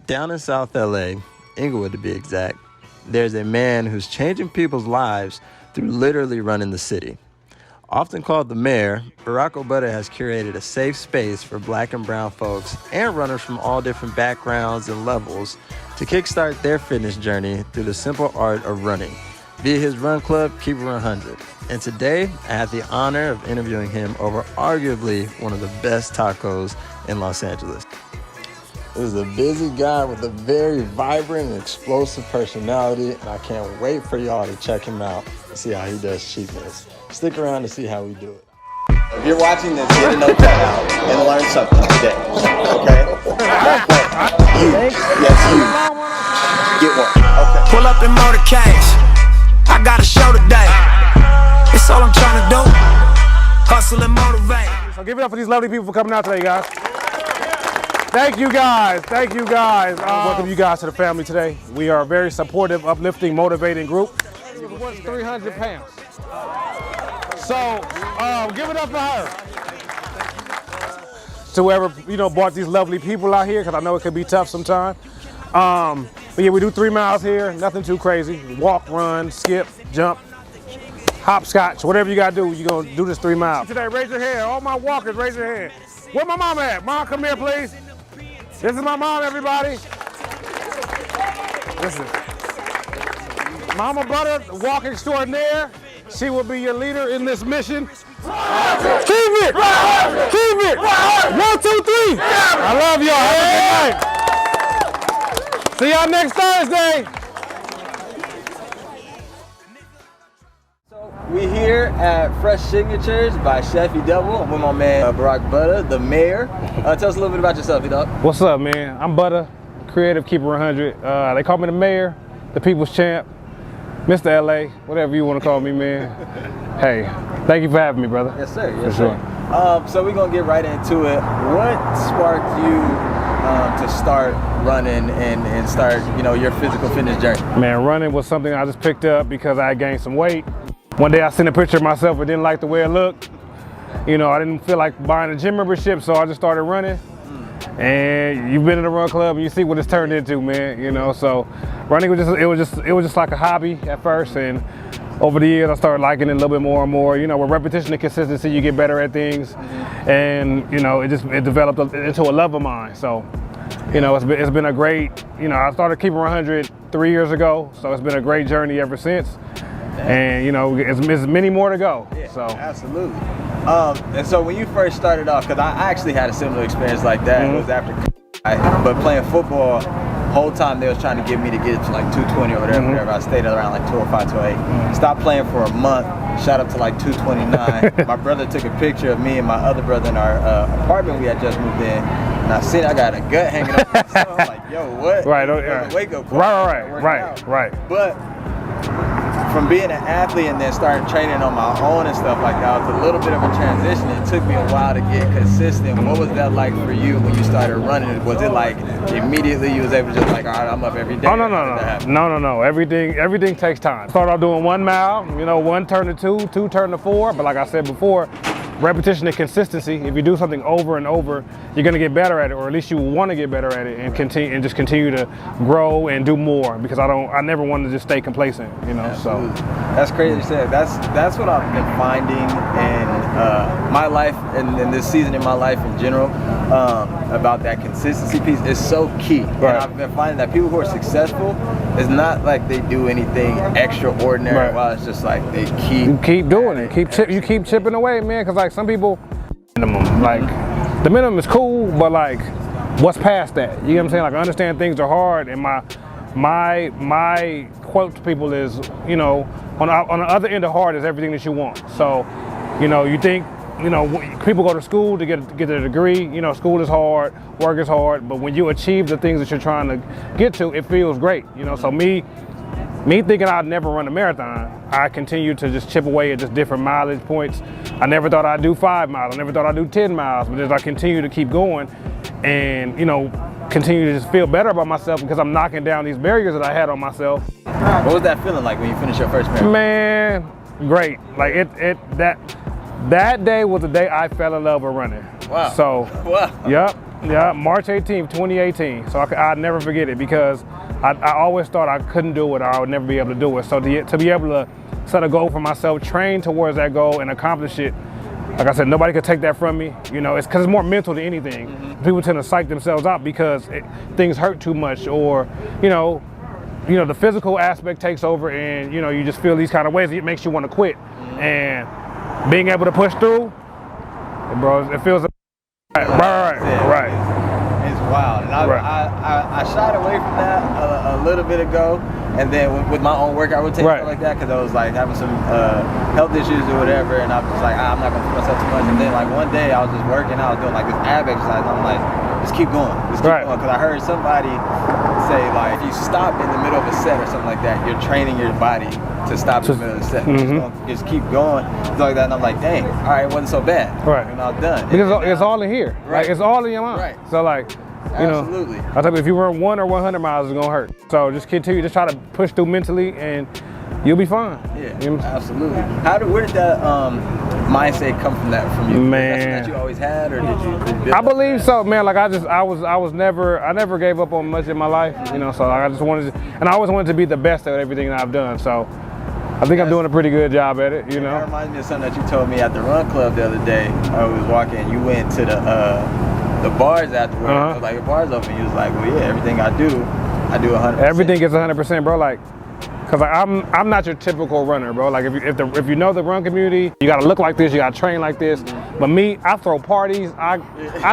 Down in South LA, Inglewood to be exact, there's a man who's changing people's lives through literally running the city. Often called the mayor, Barack Obutta has curated a safe space for black and brown folks and runners from all different backgrounds and levels to kickstart their fitness journey through the simple art of running via his run club, KeepitRun Hundred. And today, I have the honor of interviewing him over arguably one of the best tacos in Los Angeles. This is a busy guy with a very vibrant and explosive personality, and I can't wait for y'all to check him out and see how he does cheat meals. Stick around to see how we do it. If you're watching this, get a notepad out and learn something today, okay? You, yes, you. Get one, okay. Pull up in motorcades. I got a show today. It's all I'm trying to do. Hustle and motivate. So give it up for these lovely people for coming out today, guys. Thank you guys, thank you guys. Welcome you guys to the family today. We are a very supportive, uplifting, motivating group. What's 300 pounds? So give it up for her. To whoever, brought these lovely people out here, because I know it can be tough sometimes. But yeah, we do 3 miles here, nothing too crazy. Walk, run, skip, jump, hopscotch, whatever you gotta do, you're gonna do this 3 miles. Today, raise your hand. All my walkers, raise your hand. Where my mom at? Mom, come here, please. This is my mom, everybody. Listen. Mama Butta, walk extraordinaire. She will be your leader in this mission. Keep it! Keep it! 1, 2, 3. I love y'all. Have a good night. See y'all next Thursday. We here at Fresh Signatures by Chefy Double. I'm with my man Barack Butta, the mayor. Tell us a little bit about yourself, dog. What's up, man? I'm Butta, creative KeepitRun Hundred. They call me the mayor, the people's champ, Mr. LA, whatever you want to call me, man. Hey, thank you for having me, brother. Yes, sir. Yes, sir. So we're gonna get right into it. What sparked you to start running and start, your physical fitness journey? Man, running was something I just picked up because I gained some weight. One day I sent a picture of myself and didn't like the way it looked. I didn't feel like buying a gym membership, so I just started running. And you've been in a run club and you see what it's turned into, man. So running was just like a hobby at first, and over the years I started liking it a little bit more and more. With repetition and consistency, you get better at things, and it developed into a love of mine. So it's been a great. I started KeepitRun Hundred 3 years ago, so it's been a great journey ever since. And it's many more to go. Yeah, so absolutely. And so when you first started off, because I actually had a similar experience like that. It was after, but playing football, whole time they was trying to get me to get to like 220 or whatever. I stayed around like 205, 208. Stopped playing for a month, shot up to like 229. My brother took a picture of me and my other brother in our apartment we had just moved in. And I seen I got a gut hanging up. So I'm like, yo, what? Right. Wake up. Right. But from being an athlete and then starting training on my own and stuff like that, it was a little bit of a transition. It took me a while to get consistent. What was that like for you when you started running? Was it like immediately you was able to just like, all right, I'm up every day? Oh, no. Everything takes time. Start off doing 1 mile, 1 turn to 2, 2 turn to 4. But like I said before, repetition and consistency. If you do something over and over, you're gonna get better at it, or at least you want to get better at it, and just continue to grow and do more. Because I never wanted to just stay complacent, So that's crazy to say. That's what I've been finding in my life and in this season in my life in general about that consistency piece is so key. Right. And I've been finding that people who are successful, it's not like they do anything extraordinary. Right. Well, it's just like they keep doing it. You keep chipping away, man. Because like some people, the minimum is cool, but like what's past that? You know what I'm saying? Like I understand things are hard, and my quote to people is, on the other end of hard is everything that you want. So, you think, people go to school to get a degree. School is hard, work is hard, but when you achieve the things that you're trying to get to, it feels great. So me thinking I'd never run a marathon, I continue to just chip away at just different mileage points. I never thought I'd do 5 miles. I never thought I'd do 10 miles. But as I continue to keep going and, continue to just feel better about myself because I'm knocking down these barriers that I had on myself. What was that feeling like when you finished your first marathon? Man, great. Like That day was the day I fell in love with running. Wow. So, Wow. Yep, March 18th, 2018. So I'll never forget it because I always thought I couldn't do it or I would never be able to do it. So to be able to set a goal for myself, train towards that goal and accomplish it, like I said, nobody could take that from me. You know, it's because it's more mental than anything. People tend to psych themselves out because things hurt too much, or you know, the physical aspect takes over, and you know, you just feel these kind of ways. It makes you want to quit. And being able to push through, bro, it feels right. It's wild, and I shied away from that a little bit ago, and then with my own workout routine stuff like that, because I was like having some health issues or whatever, and I was just like, I'm not gonna put myself too much. And then like one day I was just working out, doing like this ab exercise, and I'm like, just keep going, going, because I heard somebody say like, if you stop in the middle of a set or something like that, you're training your body to stop in the middle of the set. Just keep going, stuff like that. And I'm like, dang, all right, it wasn't so bad. And I was done. Because it's all in here. Like it's all in your mind. So like, you Absolutely. know, I tell you, if you run 1 or 100 miles, it's gonna hurt. So just continue, just try to push through mentally, and you'll be fine. Yeah, you know? Absolutely. Where did that mindset come from? You? Man, is that something that you always had, or did you? I believe so, man. Like I never gave up on much in my life. You know, so like, I just wanted to, and I always wanted to be the best at everything that I've done. So I think I'm doing a pretty good job at it. You know. That reminds me of something that you told me at the run club the other day. I was walking. You went to the bars afterwards. I was like, the bars open. You was like, well, yeah, everything I do 100%. Everything gets 100%, bro. Like, cause like, I'm not your typical runner, bro. Like if you know the run community, you gotta look like this, you gotta train like this. But me, I throw parties, I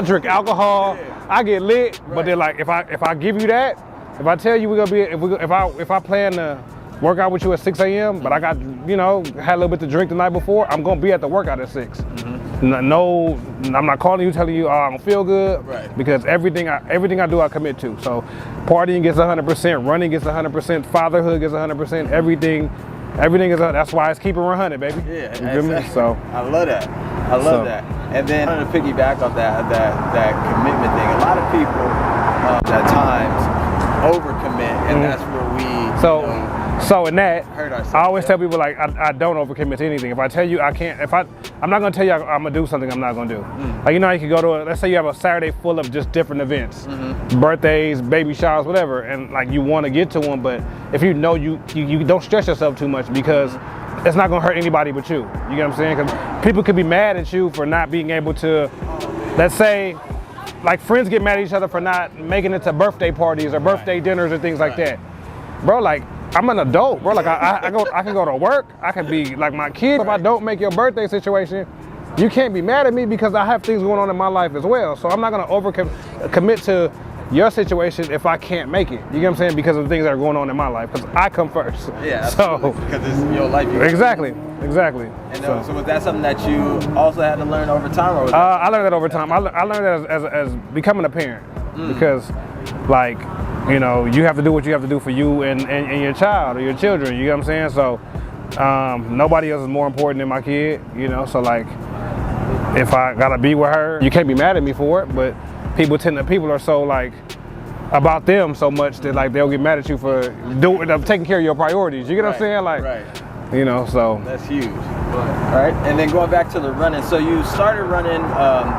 drink alcohol, I get lit. But then like if I give you that, if I tell you we're gonna be, if I plan to work out with you at 6 a.m., but I got, you know, had a little bit to drink the night before, I'm gonna be at the workout at 6. No, I'm not calling you, telling you, oh, I don't feel good, because everything I do, I commit to. So partying gets 100%, running gets 100%, fatherhood gets 100%, everything is, that's why it's KeepitRun Hundred, baby. Yeah, you feel me? So I love that. I love that. And then to piggyback off that commitment thing, a lot of people at times overcommit, and that's where we So in that, hurt ourselves. I always tell people like I don't overcommit to anything. If I tell you I can't, I'm not gonna tell you I'm gonna do something I'm not gonna do. Like, you know, you can go to let's say you have a Saturday full of just different events, birthdays, baby showers, whatever, and like you want to get to one, but if you know you don't stress yourself too much, because it's not gonna hurt anybody but you. You get what I'm saying? Because people could be mad at you for not being able to, let's say, like friends get mad at each other for not making it to birthday parties or birthday dinners or things like that. Bro, like, I'm an adult, bro. Like I can go to work. I can be like my kid. If I don't make your birthday situation, you can't be mad at me because I have things going on in my life as well. So I'm not gonna overcommit to your situation if I can't make it. You get what I'm saying? Because of the things that are going on in my life. Because I come first. Yeah, absolutely. So because it's your life. Exactly. And so was that something that you also had to learn over time, or was I learned that over time. I learned that as becoming a parent, because like, you know, you have to do what you have to do for you and your child or your children, you know what I'm saying? So nobody else is more important than my kid, you know, so like if I gotta be with her, you can't be mad at me for it, but people are so like about them so much that like they'll get mad at you for taking care of your priorities, you get what I'm saying? Like, you know, so. That's huge. All right, and then going back to the running, so you started running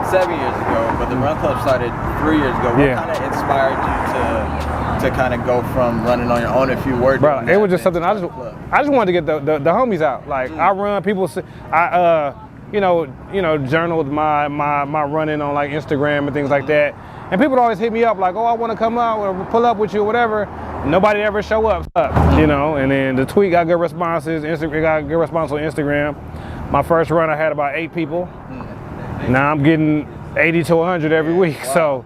7 years ago, but the run club started 3 years ago. What kind of inspired you to kind of go from running on your own if you were doing it was just something I just wanted to get the homies out. Like I run, people say, you know, journaled my running on like Instagram and things like that. And people always hit me up like, oh, I want to come out or pull up with you or whatever. Nobody ever show up, you know. And then the tweet got good responses. Instagram got good response on Instagram. My first run, I had about 8 people. Now I'm getting 80 to 100 every week. So,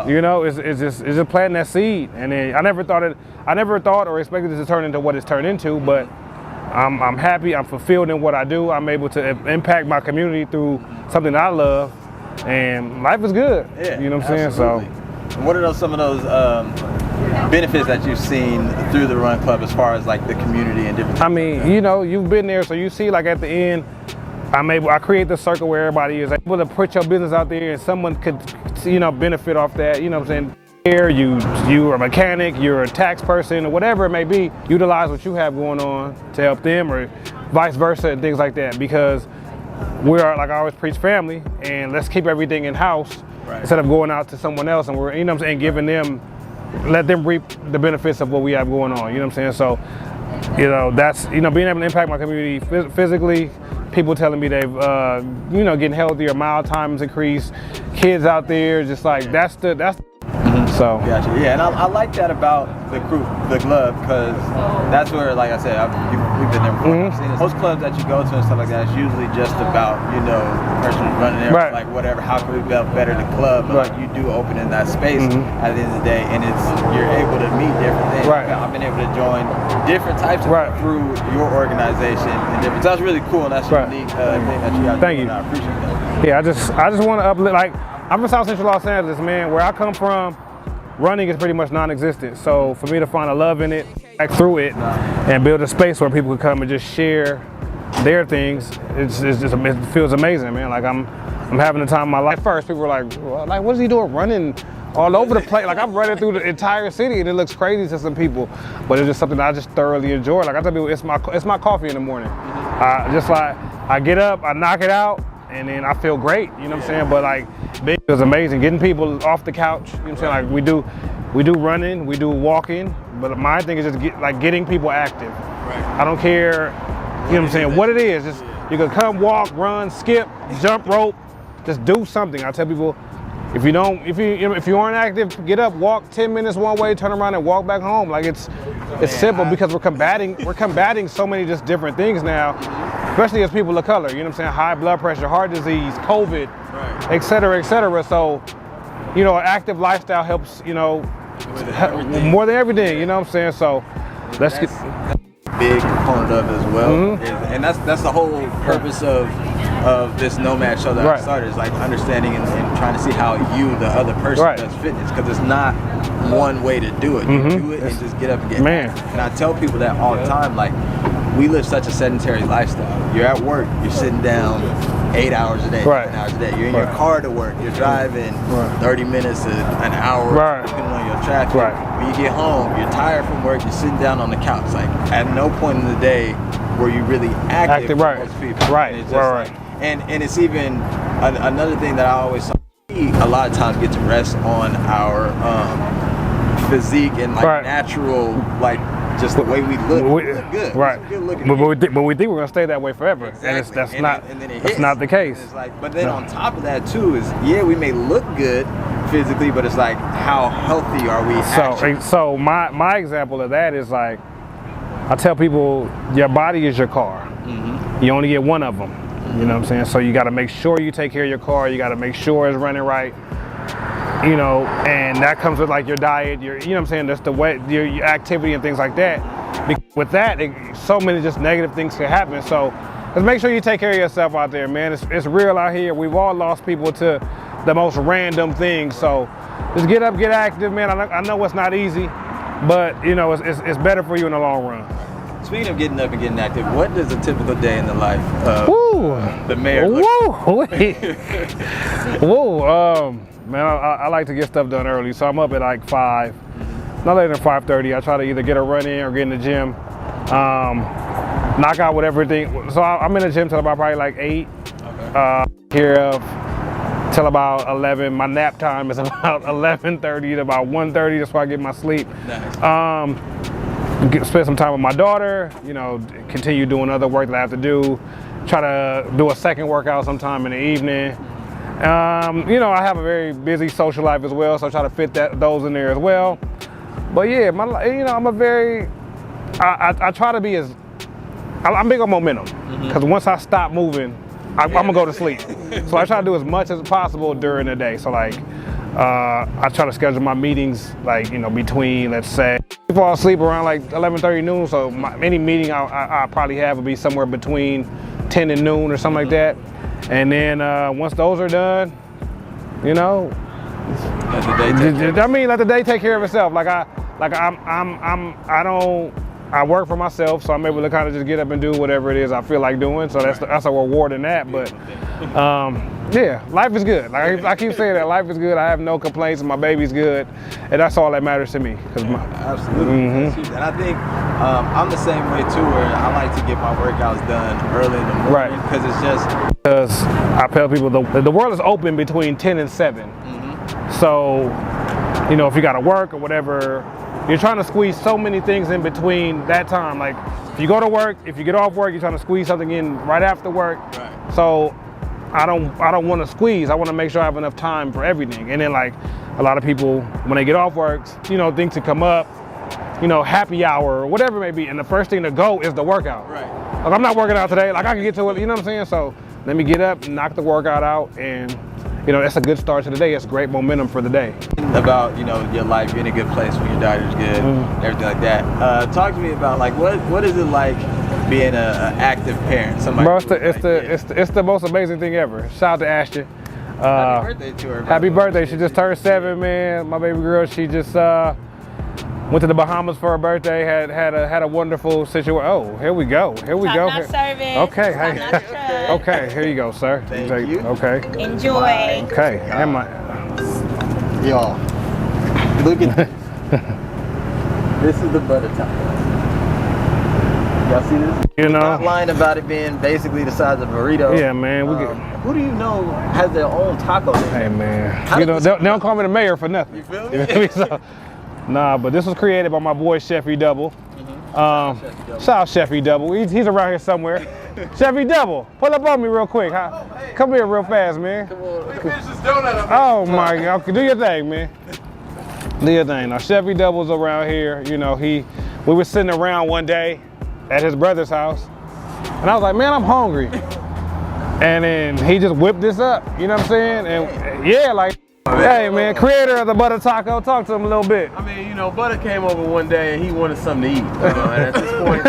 you know, it's just planting that seed. And then I never thought or expected it to turn into what it's turned into. But I'm happy. I'm fulfilled in what I do. I'm able to impact my community through something that I love. And life is good. Yeah, you know what I'm saying? So, and what are some of those benefits that you've seen through the run club as far as like the community and different things? I mean, you know, you've been there, so you see like at the end, I create the circle where everybody is able to put your business out there and someone could, you know, benefit off that, you know what I'm saying? Here, you're a mechanic, you're a tax person, or whatever it may be, utilize what you have going on to help them, or vice versa and things like that, because we're, like I always preach, family, and let's keep everything in house instead of going out to someone else and we're, you know what I'm saying, giving them, let them reap the benefits of what we have going on. You know what I'm saying? So, you know, that's, you know, being able to impact my community physically. People telling me they've, you know, getting healthier, mile times increased. Kids out there, just like that's. So. Gotcha. Yeah, and I like that about the club, because that's where, like I said, we've been there before. I've seen it. Most clubs that you go to and stuff like that, it's usually just about, you know, the person who's running there, like whatever, how can we better the club? But like, you do open in that space at the end of the day, and you're able to meet different things. I've been able to join different types of through your organization and different. So that's really cool, and that's a unique thing that you have. Thank you. I appreciate that. Yeah, I just want to uplift. Like, I'm from South Central Los Angeles, man. Where I come from, running is pretty much non-existent. So for me to find a love in it, back through it, and build a space where people can come and just share their things, it feels amazing, man. Like I'm having the time of my life. At first, people were like, well, what is he doing running all over the place? Like, I'm running through the entire city and it looks crazy to some people, but it's just something that I just thoroughly enjoy. Like I tell people, it's my coffee in the morning. Just like I get up, I knock it out, and then I feel great, you know what I'm saying? But like, it was amazing, getting people off the couch, you know what I'm saying? Like we do running, we do walking, but my thing is just getting people active. I don't care, you know what I'm saying, what it is. Just, you can come walk, run, skip, jump rope, just do something. I tell people, if you aren't active, get up, walk 10 minutes one way, turn around and walk back home. Like it's simple, because we're combating so many just different things now, especially as people of color, you know what I'm saying? High blood pressure, heart disease, COVID, et cetera, et cetera. So, you know, an active lifestyle helps, you know, more than everything, you know what I'm saying? So let's get big component of it as well. And that's the whole purpose of this Nomad show that I started, is like understanding and trying to see how you, the other person, does fitness, because it's not one way to do it. You do it and just get up and get active. And I tell people that all the time, like, we live such a sedentary lifestyle. You're at work, you're sitting down 8 hours a day, 9 hours a day. You're in your car to work, you're driving 30 minutes to an hour, depending on your traffic. When you get home, you're tired from work, you're sitting down on the couch. Like, at no point in the day were you really active for most people. And it's just and it's even another thing that I always saw. We a lot of times get to rest on our physique and like natural, like, just the way we look. We look good. But we think we're gonna stay that way forever, and that's not the case. It's like, but then on top of that too is, we may look good physically, but it's like, how healthy are we actually? So my example of that is, like, I tell people, your body is your car. You only get one of them. You know what I'm saying? So you got to make sure you take care of your car. You got to make sure it's running right. You know, and that comes with, like, your diet, you know what I'm saying, just the way, your activity and things like that. With that, so many just negative things can happen. So just make sure you take care of yourself out there, man. It's real out here. We've all lost people to the most random things. So just get up, get active, man. I know it's not easy, but, you know, it's better for you in the long run. Speaking of getting up and getting active, what does a typical day in the life of the mayor look like? Man, I like to get stuff done early, so I'm up at like 5, not later than 5:30. I try to either get a run in or get in the gym, knock out whatever thing. So I'm in the gym till about probably like 8, here till about 11. My nap time is about 11:30 to about 1:30. That's why I get my sleep. Spend some time with my daughter, you know, continue doing other work that I have to do, try to do a second workout sometime in the evening. You know, I have a very busy social life as well, so I try to fit those in there as well. But yeah, you know, I try to be I'm big on momentum, because once I stop moving, I'm gonna go to sleep. So I try to do as much as possible during the day. So like, I try to schedule my meetings, like, you know, between, let's say, I fall asleep around like 11:30 noon. So any meeting I probably have will be somewhere between 10 and noon or something like that. And then once those are done, you know, let the day take care of itself. Like I don't I work for myself, so I'm able to kind of just get up and do whatever it is I feel like doing. So that's a reward in that. But yeah, life is good. Like I keep saying that life is good. I have no complaints, and my baby's good, and that's all that matters to me. Absolutely. And I think I'm the same way too, where I like to get my workouts done early in the morning because it's just. Because I tell people the world is open between 10 and 7. So, you know, if you got to work or whatever, you're trying to squeeze so many things in between that time. Like, if you go to work, if you get off work, you're trying to squeeze something in right after work. So, I don't want to squeeze. I want to make sure I have enough time for everything. And then, like, a lot of people, when they get off work, you know, things to come up, you know, happy hour or whatever it may be. And the first thing to go is the workout. Like, I'm not working out today. Like, I can get to it. You know what I'm saying? So, let me get up, knock the workout out, and you know, that's a good start to the day. It's great momentum for the day. About, you know, your life, you're in a good place when your daughter's good, everything like that. Talk to me about, like, what is it like being an active parent? Somebody. Bro, it's the most amazing thing ever. Shout out to Ashton. Happy birthday to her. Happy birthday. She just turned 7, man. My baby girl, she just went to the Bahamas for her birthday. Had a wonderful situation. Oh, here we go. Here we go. Service. Okay. Hey. Okay. Here you go, sir. Thank you. Okay. Enjoy. Okay. Am I? Y'all, look at this. This is the Butta Taco. Y'all see this? You know. Not lying about it being basically the size of a burrito. Yeah, man. Who do you know has their own taco there? Hey, man. You know, they don't call me the mayor for nothing. You feel me? So, nah, but this was created by my boy Chefy Double. Shout out Chefy Double. He's around here somewhere. Chefy Double, pull up on me real quick. Come here real fast, man. Come on. Finish this donut. Oh my God, okay, do your thing, man. Do your thing. Now Chefy Double's around here. You know, we were sitting around one day at his brother's house, and I was like, man, I'm hungry. And then he just whipped this up. You know what I'm saying? And yeah, like. Hey man, creator of the Butta Taco, talk to him a little bit. I mean, you know, Butta came over one day and he wanted something to eat. And at this point,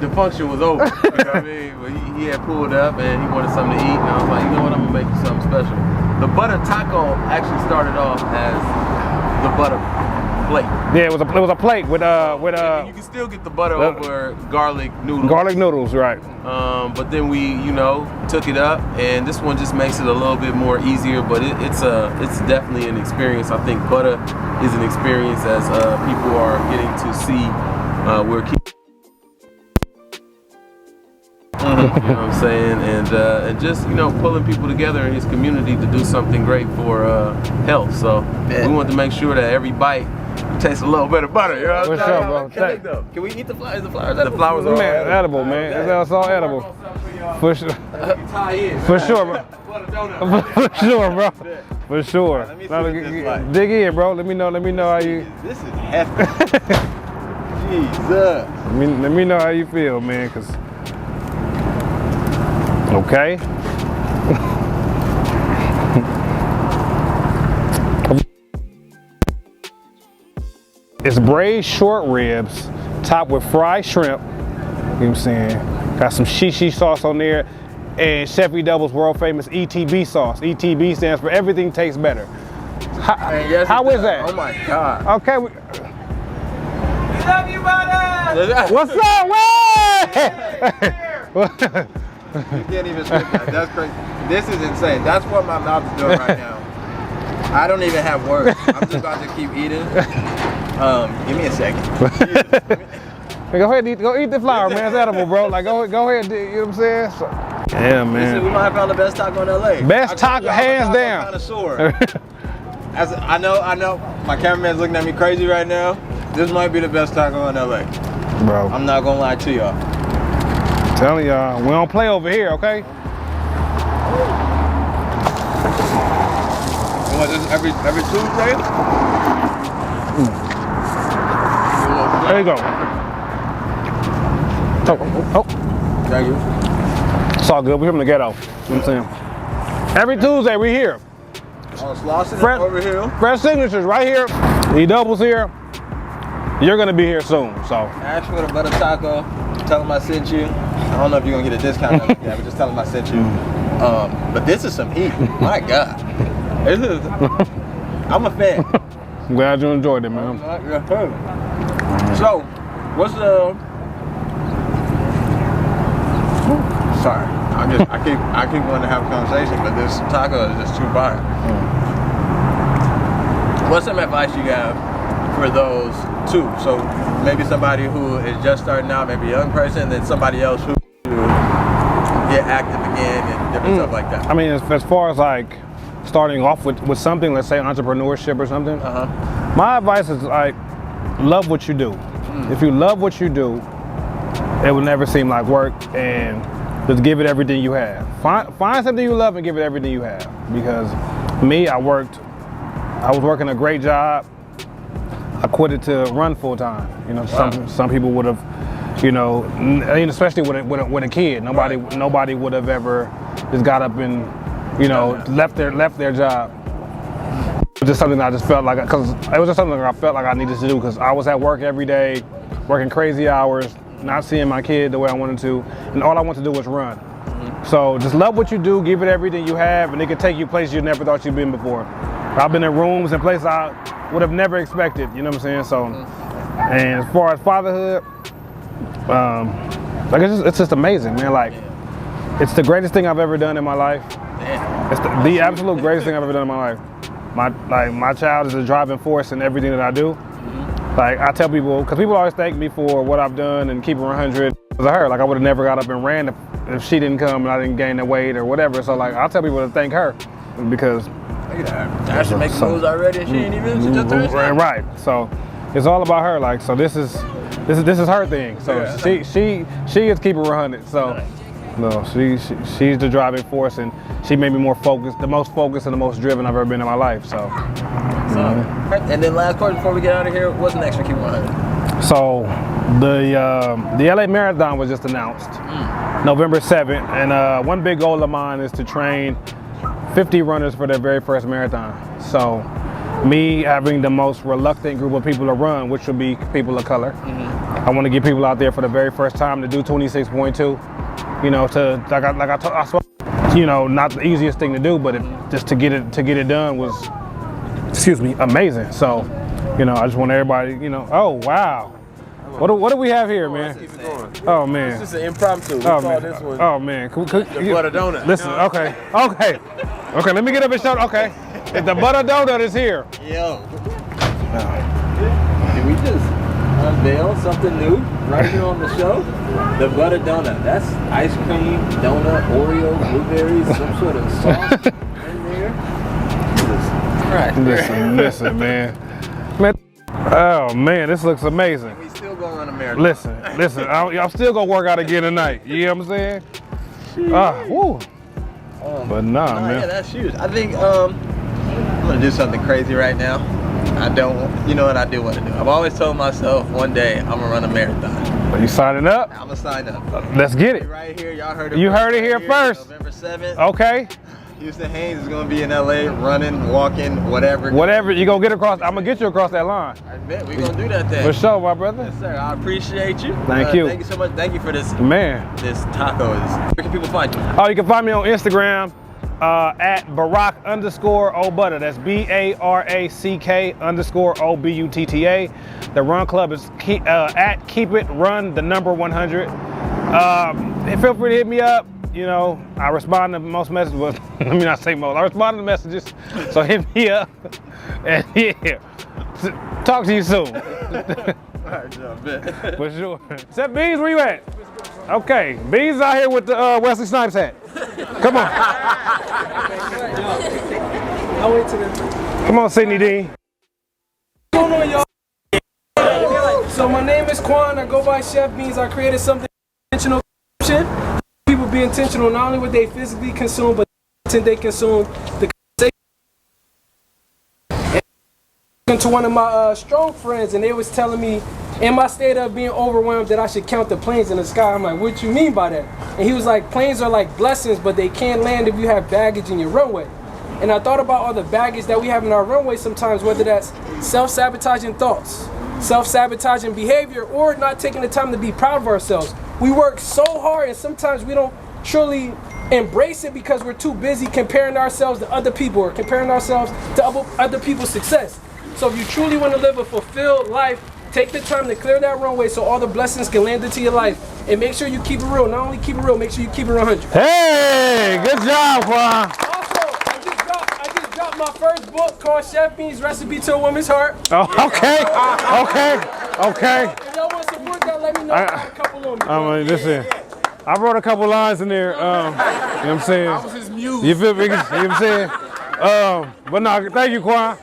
the function was over. You know what I mean? Well, he had pulled up and he wanted something to eat, and I was like, you know what, I'm gonna make you something special. The Butta Taco actually started off as the Butta plate. Yeah, it was a plate with And you can still get the butter over garlic noodles. Garlic noodles, right? But then we, you know, took it up, and this one just makes it a little bit more easier. But it's definitely an experience. I think Butta is an experience as people are getting to see where. You know what I'm saying? And just, you know, pulling people together in his community to do something great for health. So we want to make sure that every bite tastes a little bit of butter. You know what I'm saying? Can we eat the flowers? The flowers The flowers are man, edible, man. It's all edible. For sure. For sure, bro. For sure, bro. For sure. Let me see what this like. Dig in, bro. Let me know how you. This is hefty. Jesus. Let me know how you feel, man. Cause. Okay. It's braised short ribs topped with fried shrimp. You know what I'm saying? Got some shishi sauce on there, and Chefy Double's world famous ETB sauce. ETB stands for everything tastes better. How is that? Oh my God. Okay. We love you, Butta! What's up? You can't even script that. That's crazy. This is insane. That's what my mouth is doing right now. I don't even have words. I'm just about to keep eating. Give me a second. Go ahead, go eat the flour, man. It's edible, bro. Like, go ahead, you know what I'm saying? So, yeah, man. Listen, we might have found the best taco in LA. Best taco, hands down. Connoisseur. I know. My cameraman's looking at me crazy right now. This might be the best taco in LA. Bro. I'm not gonna lie to y'all. I'm telling y'all, we don't play over here, okay? What, this every Tuesday? There you go. Oh. Thank you. It's all good. We're from the ghetto. You know what I'm saying? Every Tuesday, we here. Slauson over here. Fresh signatures right here. E Double's here. You're gonna be here soon, so. Ask for the Butta Taco. Tell them I sent you. I don't know if you're gonna get a discount on that, but just tell them I sent you. But this is some heat. My God. This is. I'm a fan. I'm glad you enjoyed it, man. So, What's the? Sorry, I keep wanting to have a conversation, but this taco is just too fire. What's some advice you have for those two? So maybe somebody who is just starting out, maybe a young person, and then somebody else who get active again and different stuff like that. I mean, as far as like starting off with something, let's say entrepreneurship or something, my advice is like, love what you do. If you love what you do, it will never seem like work, and just give it everything you have. Find something you love and give it everything you have. Because me, I was working a great job. I quit it to run full time. You know, some people would have, you know, especially with a kid. Nobody would have ever just got up and, you know, left their job. It was just something I just felt like, because it was just something I felt like I needed to do, because I was at work every day, working crazy hours, not seeing my kid the way I wanted to, and all I wanted to do was run. So just love what you do, give it everything you have, and it can take you places you never thought you'd been before. I've been in rooms and places I would have never expected, you know what I'm saying? So, and as far as fatherhood, like it's just amazing, man. Like, it's the greatest thing I've ever done in my life. It's the absolute greatest thing I've ever done in my life. My child is a driving force in everything that I do. Like, I tell people, because people always thank me for what I've done and KeepitRun 100 because of her. Like, I would have never got up and ran if she didn't come and I didn't gain the weight or whatever. So, like, I tell people to thank her because. I should make moves already, and she ain't even. She just turned right. So, it's all about her. Like, so this is her thing. So she is KeepitRun 100. So. No, she's the driving force, and she made me more focused, the most focused and the most driven I've ever been in my life. So, And then last question before we get out of here, what's next for KeepitRun 100? So the LA Marathon was just announced, November 7th, and one big goal of mine is to train 50 runners for their very first marathon. So, me having the most reluctant group of people to run, which would be people of color. I want to get people out there for the very first time to do 26.2. You know, I spoke, you know, not the easiest thing to do, but just to get it done was, amazing. So, you know, I just want everybody, you know, oh wow, what do we have here, man? Oh man, This is an impromptu. We call this one. Oh man, the Butta donut. Listen, okay. Let me get up and show. Okay, if the Butta donut is here. Yo. Did we just unveil something new right here on the show? The Butta donut. That's ice cream, donut, Oreo, blueberries, some sort of sauce in there. Right. Listen, man. Oh man, this looks amazing. We still going on a marathon. Listen. I'm still gonna work out again tonight. You know what I'm saying? Woo. But nah, man. Yeah, that's huge. I think I'm gonna do something crazy right now. You know what I do want to do. I've always told myself one day I'm gonna run a marathon. Are you signing up? I'm gonna sign up. Let's get it. Right here, y'all heard it. You heard it here first. November 7th. Okay. Houston Haynes is gonna be in LA, running, walking, whatever. Whatever you gonna get across, I'm gonna get you across that line. I bet we're gonna do that then. For sure, my brother. Yes, sir. I appreciate you. Thank you. Thank you so much. Thank you for this. Man. This taco. Where can people find you? Oh, you can find me on Instagram at Barack_Obutta. That's BARACK_OBUTTA. The run club is at KeepitRun 100. Feel free to hit me up. You know, I respond to most messages. Well, let me not say most. I respond to the messages. So hit me up. And yeah, talk to you soon. All right, John, bet. For sure. Except Beans, where you at? Okay, Beans out here with the Wesley Snipes hat. Come on. I'll wait till then. Come on, Sydney Dean. What's going on, y'all? So my name is Quan. I go by Chef Beans. I created something intentional. People be intentional not only what they physically consume, but the content they consume. To one of my strong friends, and they was telling me in my state of being overwhelmed that I should count the planes in the sky. I'm like, what you mean by that? And he was like, planes are like blessings, but they can't land if you have baggage in your runway. And I thought about all the baggage that we have in our runway sometimes, whether that's self-sabotaging thoughts, self-sabotaging behavior, or not taking the time to be proud of ourselves. We work so hard, and sometimes we don't truly embrace it because we're too busy comparing ourselves to other people or comparing ourselves to other people's success. So if you truly want to live a fulfilled life, Take the time to clear that runway so all the blessings can land into your life. And make sure you keep it real. Not only keep it real, make sure you keep it 100. Hey, good job, Quan. Also, I just dropped my first book called Chef Bean's Recipe to a Woman's Heart. Oh, okay. If y'all want to support that, let me know. I got a couple on me. I mean, listen, I wrote a couple lines in there. You know what I'm saying? I was his muse. You feel me? You know what I'm saying? But no, thank you, Quan.